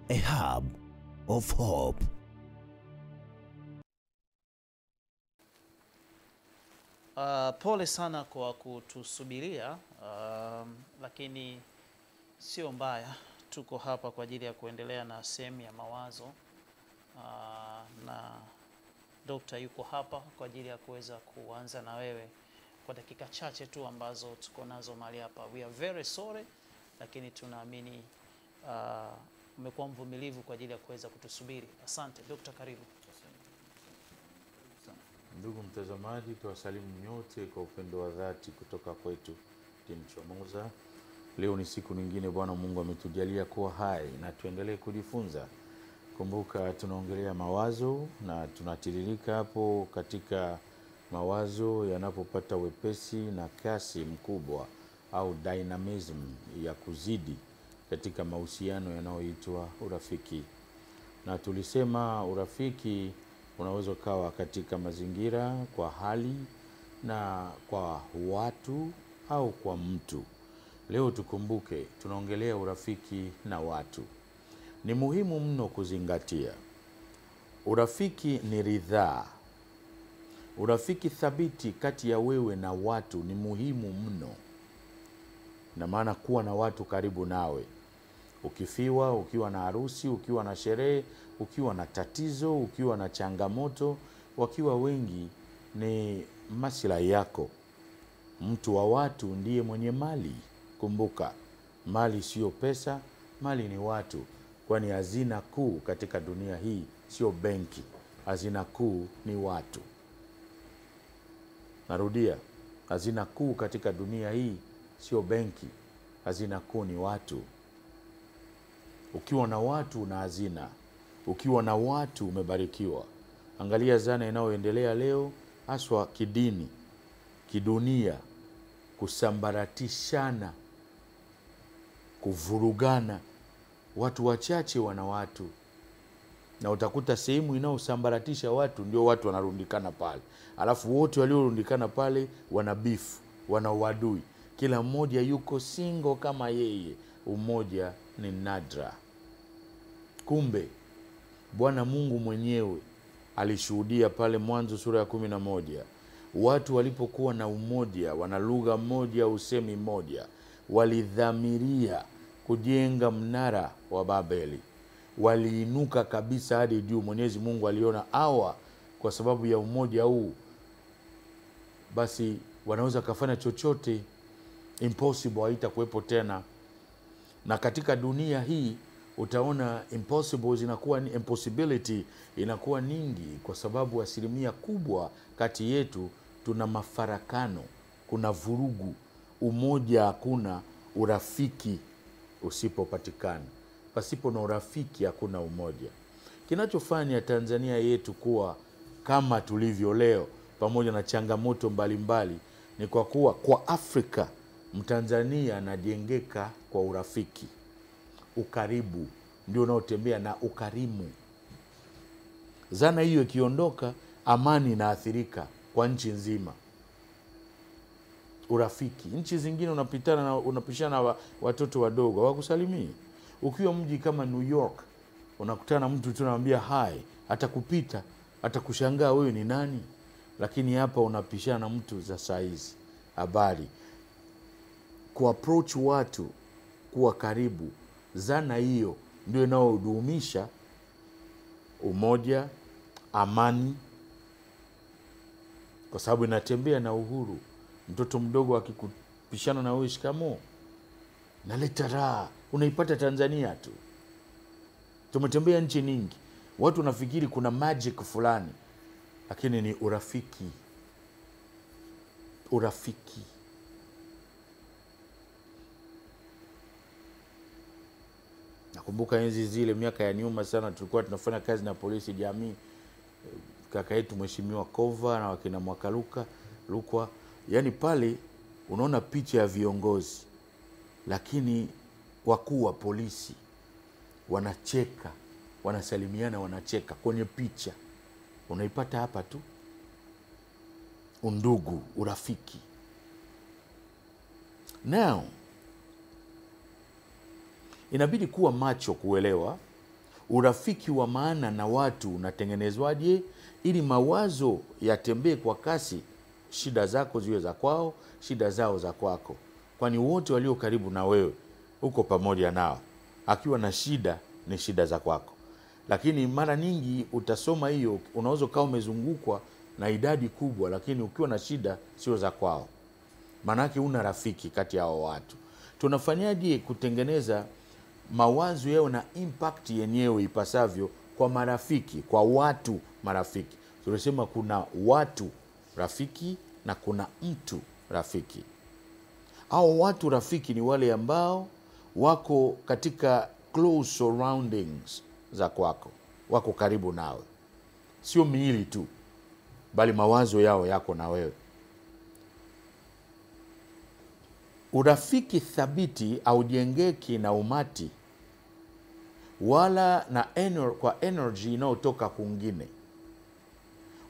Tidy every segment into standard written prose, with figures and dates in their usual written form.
a hub of hope. Pole sana kwa kutusubiria, lakini sio mbaya. Tuko hapa kwa ajili ya kuendelea na sehemu ya mawazo, na Dokta yuko hapa kwa ajili ya kuweza kuanza na wewe kwa dakika chache tu ambazo tuko nazo mahali hapa. We are very sorry, lakini tunaamini umekuwa mvumilivu kwa ajili ya kuweza kutusubiri. Asante Dokta, karibu. Ndugu mtazamaji, tuwasalimu nyote kwa upendo wa dhati kutoka kwetu timu Chomoza. Leo ni siku nyingine Bwana Mungu ametujalia kuwa hai na tuendelee kujifunza. Kumbuka tunaongelea mawazo na tunatiririka hapo katika mawazo yanapopata wepesi na kasi mkubwa au dynamism ya kuzidi katika mahusiano yanayoitwa urafiki. Na tulisema urafiki unaweza kawa katika mazingira, kwa hali na kwa watu au kwa mtu. Leo tukumbuke tunaongelea urafiki na watu. Ni muhimu mno kuzingatia. Urafiki ni ridhaa. Urafiki thabiti kati ya wewe na watu ni muhimu mno. Na maana kuwa na watu karibu nawe. Ukifiwa, ukiwa na harusi, ukiwa na sherehe, ukiwa na tatizo, ukiwa na changamoto, wakiwa wengi ni maslahi yako. Mtu wa watu ndiye mwenye mali. Kumbuka, mali sio pesa, mali ni watu. Kwani hazina kuu katika dunia hii sio benki. Hazina kuu ni watu. Narudia, hazina kuu katika dunia hii sio benki. Hazina kuu ni watu. Ukiwa na watu una hazina. Ukiwa na watu umebarikiwa. Angalia zana inayoendelea leo, haswa kidini, kidunia, kusambaratishana, kuvurugana. Watu wachache wana watu. Na utakuta sehemu inayosambaratisha watu ndio watu wanarundikana pale. Alafu wote waliorundikana pale wana bifu, wana uadui. Kila mmoja yuko single kama yeye. Umoja ni nadra. Kumbe Bwana Mungu mwenyewe alishuhudia pale Mwanzo sura ya 11. Watu walipokuwa na umoja, wana lugha moja, usemi moja, walidhamiria kujenga mnara wa Babeli. Waliinuka kabisa hadi juu. Mwenyezi Mungu aliona hawa kwa sababu ya umoja huu, basi wanaweza kufanya chochote, impossible haitakuwepo tena. Na katika dunia hii utaona impossibility inakuwa nyingi, kwa sababu asilimia kubwa kati yetu tuna mafarakano, kuna vurugu, umoja hakuna, urafiki usipopatikana. Pasipo na urafiki hakuna umoja. Kinachofanya Tanzania yetu kuwa kama tulivyo leo, pamoja na changamoto mbalimbali, ni kwa kuwa kwa Afrika Mtanzania anajengeka kwa urafiki. Ukaribu ndio unaotembea na ukarimu. Zana hiyo ikiondoka, amani inaathirika kwa nchi nzima. Urafiki. Nchi zingine unapishana na watoto wadogo, hawakusalimii. Ukiwa mji kama New York, unakutana na mtu tu unamwambia hi, atakupita, atakushangaa wewe ni nani. Lakini hapa unapishana na mtu za saizi, habari. Kuapproach watu, kuwa karibu. Zana hiyo ndio inayodumisha umoja, amani, kwa sababu inatembea na uhuru. Mtoto mdogo akikupishana na wewe shikamoo, naleta raha. Unaipata Tanzania tu. Tumetembea nchi nyingi. Watu nafikiri kuna magic fulani, lakini ni urafiki. Urafiki. Nakumbuka enzi zile miaka ya nyuma sana, tulikuwa tunafanya kazi na polisi jamii. Kaka yetu Mheshimiwa Kova na wakina Mwakaluka Lukwa. Yaani pale unaona picha ya viongozi, lakini wakuu wa polisi wanacheka, wanasalimiana, wanacheka kwenye picha. Unaipata hapa tu. Undugu, urafiki. Now, inabidi kuwa macho kuelewa Urafiki wa maana na watu unatengenezwaje? Ili mawazo yatembee kwa kasi, shida zako ziwe za kwao, shida zao za kwako. Kwani wote walio karibu na wewe uko pamoja nao. Akiwa na shida ni shida za kwako. Lakini mara nyingi utasoma hiyo, unaweza kuwa umezungukwa na idadi kubwa, lakini ukiwa na shida sio za kwao. Manake una rafiki kati ya hao watu. Tunafanyaje kutengeneza mawazo yao na impact yenyewe ipasavyo kwa marafiki, kwa watu marafiki? Tunasema kuna watu rafiki na kuna mtu rafiki. Hao watu rafiki ni wale ambao wako katika close surroundings za kwako, wako karibu nawe, sio miili tu, bali mawazo yao yako na wewe. Urafiki thabiti haujengeki na umati wala na kwa energy inayotoka kwingine.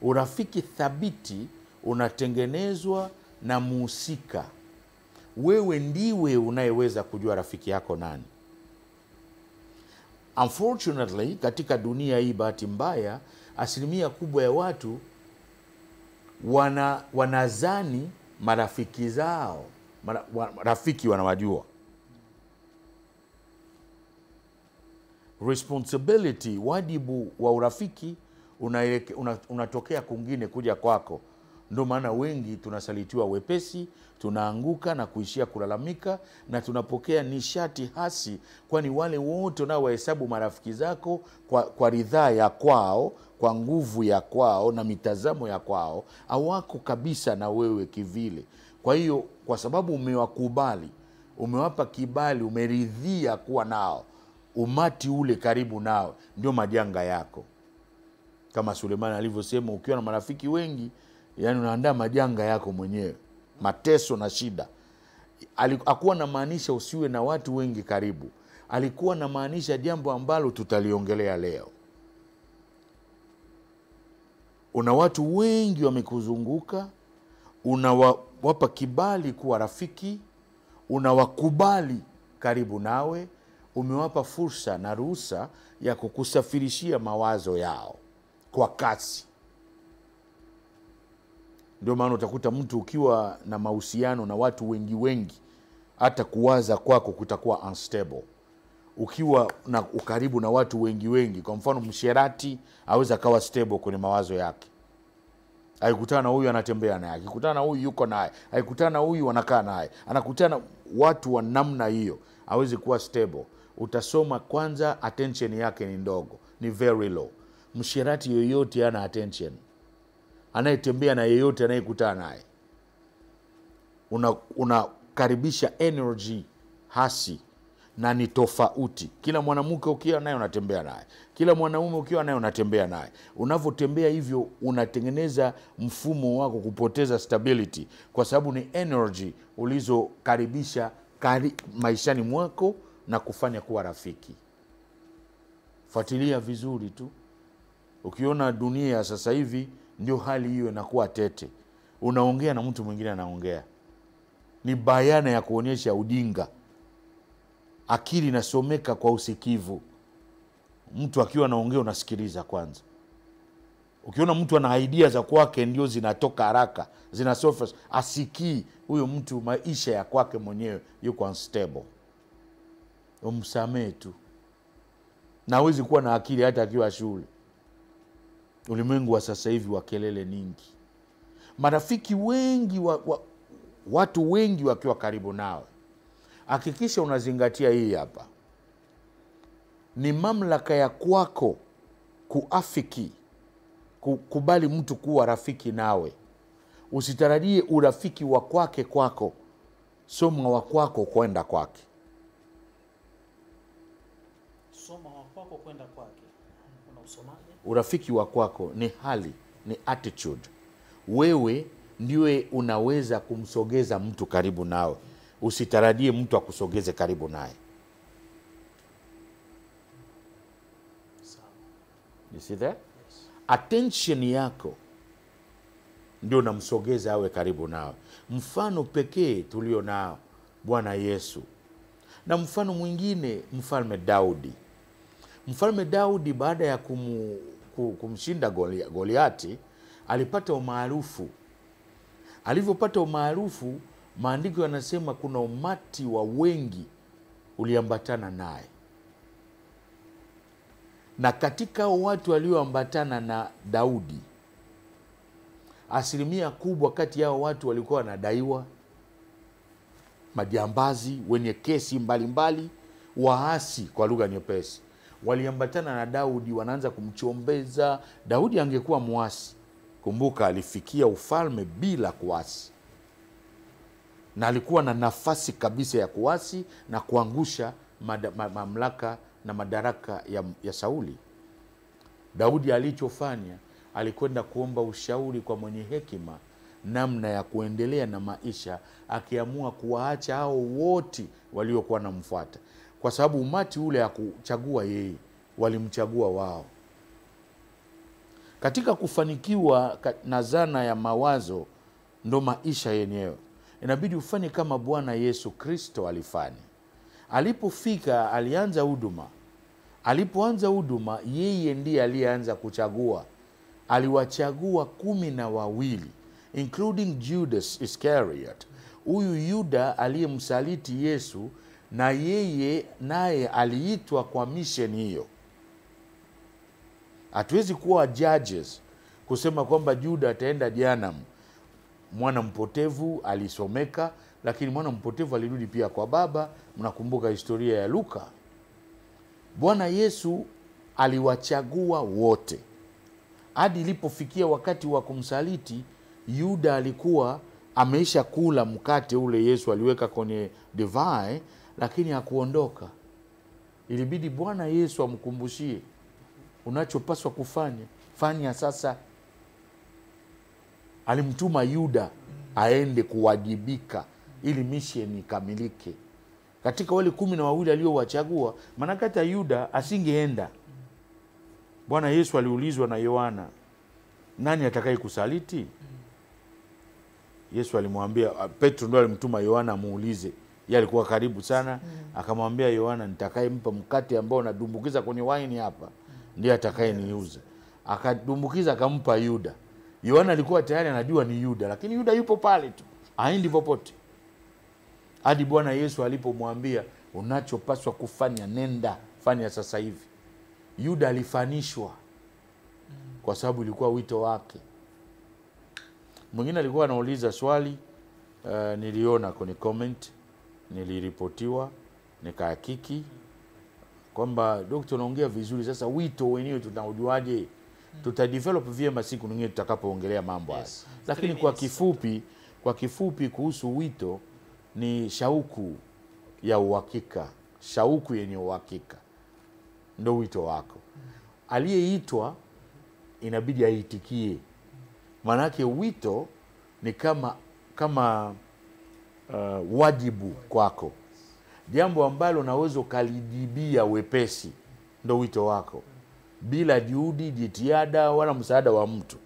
Urafiki thabiti unatengenezwa na muhusika. Wewe ndiwe unayeweza kujua rafiki yako nani. Unfortunately, katika dunia hii, bahati mbaya, asilimia kubwa ya watu wanazani marafiki zao, rafiki wanawajua. Responsibility, wajibu wa urafiki unatokea kwingine kuja kwako. Ndio maana wengi tunasalitiwa wepesi, tunaanguka na kuishia kulalamika, na tunapokea nishati hasi, kwani wale wote nao wahesabu marafiki zako kwa ridhaa ya kwao, kwa nguvu ya kwao na mitazamo ya kwao, hawako kabisa na wewe kivile. Kwa hiyo kwa sababu umewakubali, umewapa kibali, umeridhia kuwa nao, umati ule karibu nao, ndio majanga yako. Kama Sulemani alivyosema, ukiwa na marafiki wengi, yani unaandaa majanga yako mwenyewe, mateso na shida. Alikuwa na maanisha usiwe na watu wengi karibu. Alikuwa na maanisha jambo ambalo tutaliongelea leo. Una watu wengi wamekuzunguka, unawapa kibali kuwa rafiki, unawakubali karibu nawe, umewapa fursa na ruhusa ya kukusafirishia mawazo yao kwa kasi. Ndio maana utakuta mtu ukiwa na mahusiano na watu wengi, hata kuwaza kwako kutakuwa unstable. Ukiwa na ukaribu na watu wengi, kwa mfano msherati haweza kawa stable kwenye mawazo yake. Aikutana na huyu anatembea naye, akikutana na huyu yuko naye, aikutana na huyu anakaa naye, anakutana watu wa namna hiyo, hawezi kuwa stable. Utasoma kwanza attention yake ni ndogo, ni very low. Msherati yoyote hana attention. Anayetembea na yeyote anayekutana naye, unakaribisha energy hasi na ni tofauti. Kila mwanamke ukiwa naye unatembea naye, kila mwanaume ukiwa naye unatembea naye. Unavyotembea hivyo unatengeneza mfumo wako kupoteza stability, kwa sababu ni energy ulizokaribisha maishani mwako na kufanya kuwa rafiki. Fuatilia vizuri tu. Ukiona dunia sasa hivi ndio hali hiyo inakuwa tete. Unaongea na mtu mwingine anaongea, ni bayana ya kuonyesha ujinga. Akili inasomeka kwa usikivu. Mtu akiwa anaongea unasikiliza kwanza. Ukiona mtu ana idea za kwake ndio zinatoka haraka, zina surface, asikii, huyo mtu maisha ya kwake mwenyewe yuko unstable. Umsamee tu. Na hawezi kuwa na akili hata akiwa shule. Ulimwengu wa sasa hivi wa kelele nyingi. Marafiki wengi watu wengi wakiwa karibu nawe. Hakikisha unazingatia hii hapa. Ni mamlaka ya kwako kuafiki, kukubali mtu kuwa rafiki nawe. Usitarajie urafiki wa kwake kwako, soma wa kwako kwenda kwake. Soma wa kwako kwenda kwake. Unausomaje? Urafiki wa kwako ni hali, ni attitude. Wewe ndiwe unaweza kumsogeza mtu karibu nawe. Usitarajie mtu akusogeze karibu naye. You see that? Yes. Attention yako ndio namsogeza awe karibu nawe. Mfano pekee tulio nao Bwana Yesu, na mfano mwingine Mfalme Daudi. Mfalme Daudi baada ya kumshinda Goliati alipata umaarufu. Alivyopata umaarufu, maandiko yanasema kuna umati wa wengi uliambatana naye, na katika watu walioambatana na Daudi, asilimia kubwa kati yao watu walikuwa wanadaiwa, majambazi, wenye kesi mbalimbali, waasi kwa lugha nyepesi. Waliambatana na Daudi, wanaanza kumchombeza. Daudi angekuwa muasi. Kumbuka alifikia ufalme bila kuasi, na alikuwa na nafasi kabisa ya kuasi na kuangusha mamlaka na madaraka ya Sauli. Daudi alichofanya, alikwenda kuomba ushauri kwa mwenye hekima namna ya kuendelea na maisha, akiamua kuwaacha hao wote waliokuwa namfuata, kwa sababu umati ule hakuchagua yeye, walimchagua wao. Katika kufanikiwa na zana ya mawazo ndo maisha yenyewe. Inabidi ufanye kama Bwana Yesu Kristo alifanya. Alipofika alianza huduma. Alipoanza huduma, yeye ndiye aliyeanza kuchagua. Aliwachagua 12, including Judas Iscariot. Huyu Yuda aliyemsaliti Yesu, na yeye naye aliitwa kwa mission hiyo. Hatuwezi kuwa judges kusema kwamba Juda ataenda jehanamu. Mwana mpotevu alisomeka, lakini mwana mpotevu alirudi pia kwa baba. Mnakumbuka historia ya Luka. Bwana Yesu aliwachagua wote. Hadi ilipofikia wakati wa kumsaliti, Yuda alikuwa ameisha kula mkate ule Yesu aliweka kwenye divai, lakini hakuondoka. Ilibidi Bwana Yesu amkumbushie, unachopaswa kufanya, fanya sasa. Alimtuma Yuda aende kuwajibika ili mission ikamilike. Katika wale 12 aliowachagua, maana hata Yuda asingeenda. Bwana Yesu aliulizwa na Yohana, nani atakaye kusaliti? Yesu alimwambia, Petro ndo alimtuma Yohana muulize. Yeye alikuwa karibu sana. Akamwambia Yohana, nitakayempa mkate ambao nadumbukiza kwenye waini hapa ndiye atakaye niuza. Akadumbukiza akampa Yuda. Yohana alikuwa tayari anajua ni Yuda, lakini Yuda yupo pale tu, haendi popote. Hadi Bwana Yesu alipomwambia, unachopaswa kufanya, nenda fanya sasa hivi. Yuda alifanishwa kwa sababu ilikuwa wito wake. Mwingine alikuwa anauliza swali, niliona kwenye comment, niliripotiwa, nikahakiki kwamba daktari unaongea vizuri, sasa wito wenyewe tunaujuaje? Tutadevelop vyema siku nyingine tutakapoongelea mambo haya. Lakini kwa kifupi kuhusu wito, ni shauku ya uhakika, shauku yenye uhakika ndio wito wako. Aliyeitwa inabidi aitikie. Manake wito ni kama wajibu kwako, jambo ambalo unaweza ukalidibia wepesi, ndio wito wako, bila juhudi, jitihada wala msaada wa mtu.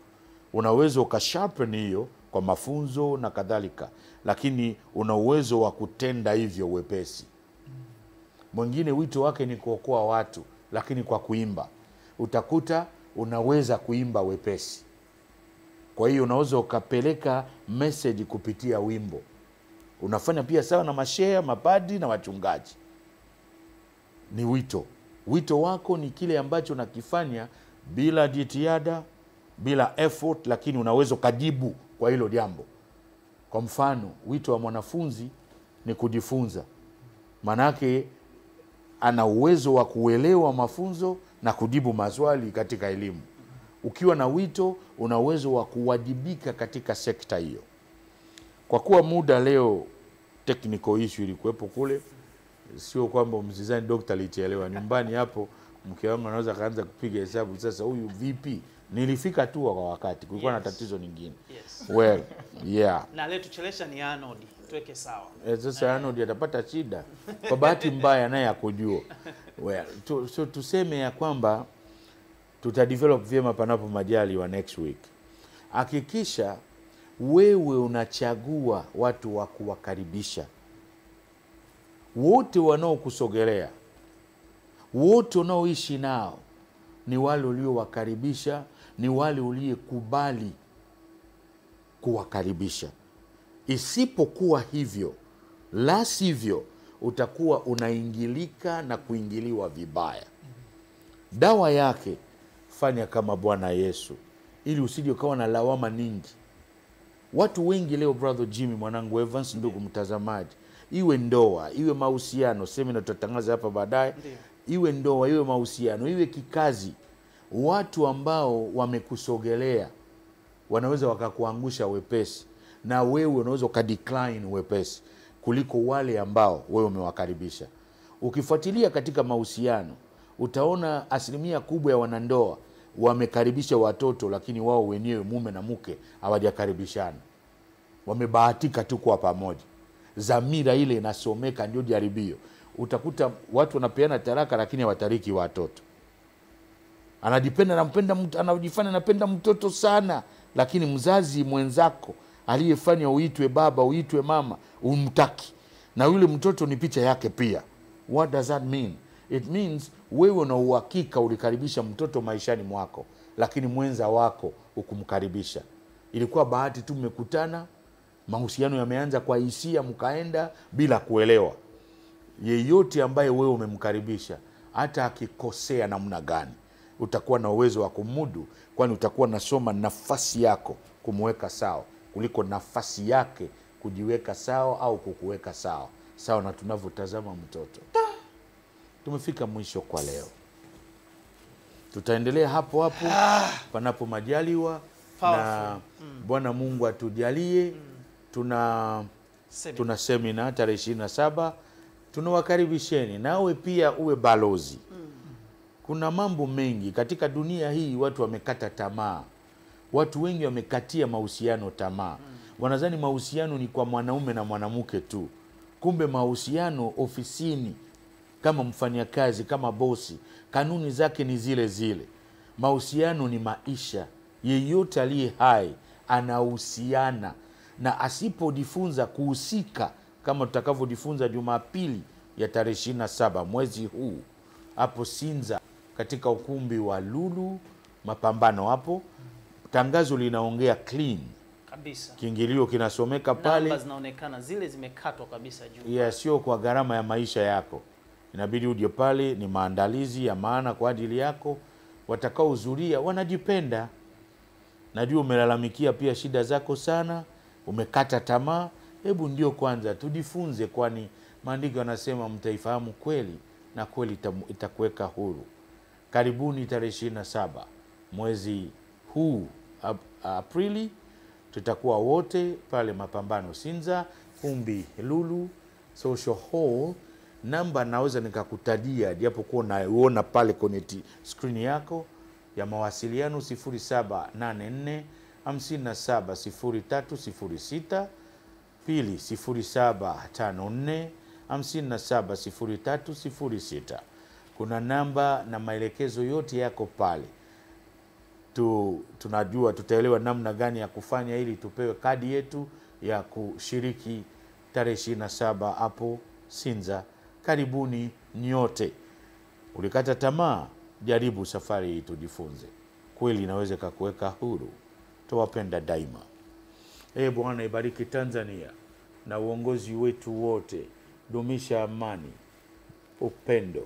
Unaweza ukasharpen hiyo kwa mafunzo na kadhalika, lakini una uwezo wa kutenda hivyo wepesi. Mwingine wito wake ni kuokoa watu, lakini kwa kuimba. Utakuta unaweza kuimba wepesi. Kwa hiyo unaweza ukapeleka message kupitia wimbo. Unafanya pia sawa na mashehe, mapadi na wachungaji. Ni wito. Wito wako ni kile ambacho nakifanya bila jitihada, bila effort, lakini unaweza kujibu kwa hilo jambo. Kwa mfano, wito wa mwanafunzi ni kujifunza. Manake ana uwezo wa kuelewa mafunzo na kujibu maswali katika elimu. Ukiwa na wito, una uwezo wa kuwajibika katika sekta hiyo. Kwa kuwa muda leo, technical issue ilikuwepo kule, sio kwamba mzizani daktari alichelewa. Nyumbani hapo mke wangu anaweza kaanza kupiga hesabu, sasa huyu vipi? Nilifika tu kwa wakati, kulikuwa na tatizo nyingine. Well, yeah. Na leo tuchelesha ni Arnold, tuweke sawa. Sasa Arnold atapata shida. Kwa bahati mbaya naye akujua. Well, so tuseme ya kwamba tutadevelop vyema panapo majali wa next week. Hakikisha wewe unachagua watu wa kuwakaribisha. Wote wanaokusogelea Wote unaoishi nao ni wale uliowakaribisha, ni wale uliyekubali kuwakaribisha. Isipokuwa hivyo, la sivyo, utakuwa unaingilika na kuingiliwa vibaya. Dawa yake, fanya kama Bwana Yesu, ili usije ukawa na lawama nyingi. Watu wengi leo, brother Jimmy, mwanangu Evans, ndugu mtazamaji, iwe ndoa, iwe mahusiano, semina tutatangaza hapa baadaye, iwe ndoa, iwe mahusiano, iwe kikazi, watu ambao wamekusogelea wanaweza wakakuangusha wepesi, na wewe unaweza ukadecline wepesi kuliko wale ambao wewe umewakaribisha. Ukifuatilia katika mahusiano, utaona asilimia kubwa ya wanandoa wamekaribisha watoto, lakini wao wenyewe mume na mke hawajakaribishana. Wamebahatika tu kwa pamoja. Dhamira ile inasomeka, ndio jaribio. Utakuta watu wanapeana taraka, lakini hawatariki watoto. Anajifanya anapenda mtoto sana, lakini mzazi mwenzako aliyefanya uitwe baba, uitwe mama, umtaki. Na yule mtoto ni picha yake pia. What does that mean? It means wewe una uhakika ulikaribisha mtoto maishani mwako, lakini mwenza wako hukumkaribisha. Ilikuwa bahati tu mmekutana, mahusiano yameanza kwa hisia, mkaenda bila kuelewa. Yeyote ambaye wewe umemkaribisha, hata akikosea namna gani, utakuwa na uwezo wa kumudu, kwani utakuwa nasoma nafasi yako kumweka sawa kuliko nafasi yake kujiweka sawa au kukuweka sawa. Sawa na tunavyotazama mtoto. Tumefika mwisho kwa leo. Tutaendelea hapo hapo panapo majaliwa. Na Bwana Mungu atujalie. Tuna semina tarehe 27. Tunawakaribisheni nawe pia uwe balozi. Kuna mambo mengi katika dunia hii, watu wamekata tamaa. Watu wengi wamekatia mahusiano tamaa. Wanadhani mahusiano ni kwa mwanaume na mwanamke tu. Kumbe mahusiano ofisini, kama mfanyakazi, kama bosi, kanuni zake ni zile zile. Mahusiano ni maisha. Yeyote aliye hai anahusiana, na asipojifunza kuhusika, kama tutakavyojifunza Jumapili ya tarehe 27 mwezi huu hapo Sinza, katika ukumbi wa Lulu Mapambano. Hapo tangazo linaongea clean kabisa, kiingilio kinasomeka pale, namba zinaonekana zile zimekatwa kabisa juu. Yeah, sio kwa gharama ya maisha yako. Inabidi uje pale, ni maandalizi ya maana kwa ajili yako. Watakaohudhuria wanajipenda. Najua umelalamikia pia shida zako sana, umekata tamaa. Hebu ndio kwanza tujifunze, kwani maandiko yanasema mtaifahamu kweli na kweli itakuweka huru. Karibuni tarehe 27 mwezi huu Aprili, tutakuwa wote pale Mapambano Sinza, kumbi Lulu Social Hall. Namba naweza nikakutajia, japo kuwa unaona pale kwenye screen yako ya mawasiliano: 0784 570306, pili 0754 570306. Kuna namba na maelekezo yote yako pale. Tunajua tutaelewa namna gani ya kufanya ili tupewe kadi yetu ya kushiriki tarehe 27 hapo Sinza. Karibuni nyote. Ulikata tamaa, jaribu safari hii tujifunze. Kweli inaweza kukuweka huru. Tuwapenda daima. Bwana ibariki Tanzania na uongozi wetu wote. Dumisha amani, upendo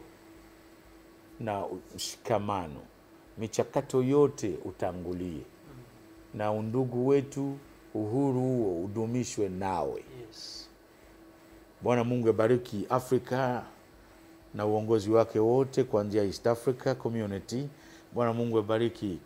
na mshikamano. Michakato yote utangulie. Na undugu wetu, uhuru huo udumishwe nawe. Yes. Bwana Mungu abariki Afrika na uongozi wake wote kuanzia East Africa Community. Bwana Mungu abariki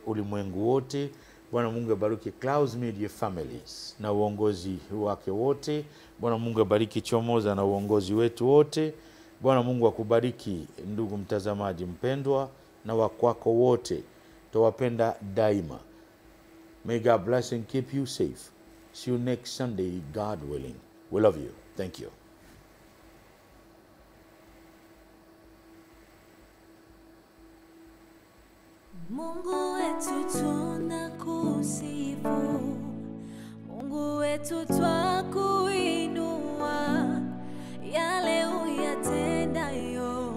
ulimwengu wote. Bwana Mungu abariki Clouds Media Family na uongozi wake wote. Bwana Mungu abariki Chomoza na uongozi wetu wote. Bwana Mungu akubariki ndugu mtazamaji mpendwa na wakwako wote. Tuwapenda daima. May God bless and keep you safe. See you next Sunday, God willing. We love you. Thank you. Mungu wetu tunakusifu, Mungu wetu twakuinua, yale uyatendayo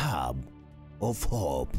hub of hope.